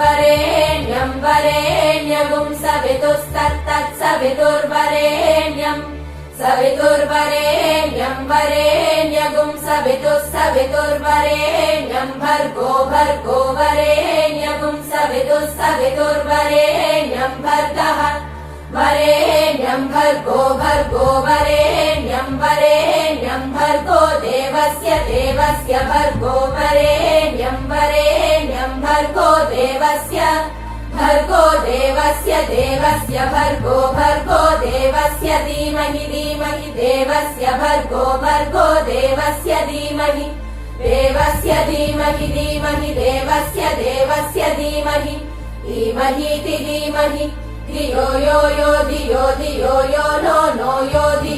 वरेण्यं वरेण्यगुं सवितुस्तत्तत्सवितुर्वरेण्यम् सवितुर्वरेण्यं वरेण्यगुं सवितुर्वरेण्यं भर्गो भर्गो वरेण्यगुं सवितुर्वरेण्यं भर्गः वरेण्यं भर्गो भर्गो वरेण्यं भर्गो देवस्य देवस्य भर्गो वरेण्यं भर्गो देवस्य देवस्य भर्गो देवस्य धीमहि धीमहि देवस्य भर्गो देवस्य धीमहि देवस्य धीमहि धीमहि देवस्य धीमहि धीमहीति धीमहि धियो यो धियो धियो यो नो नो यो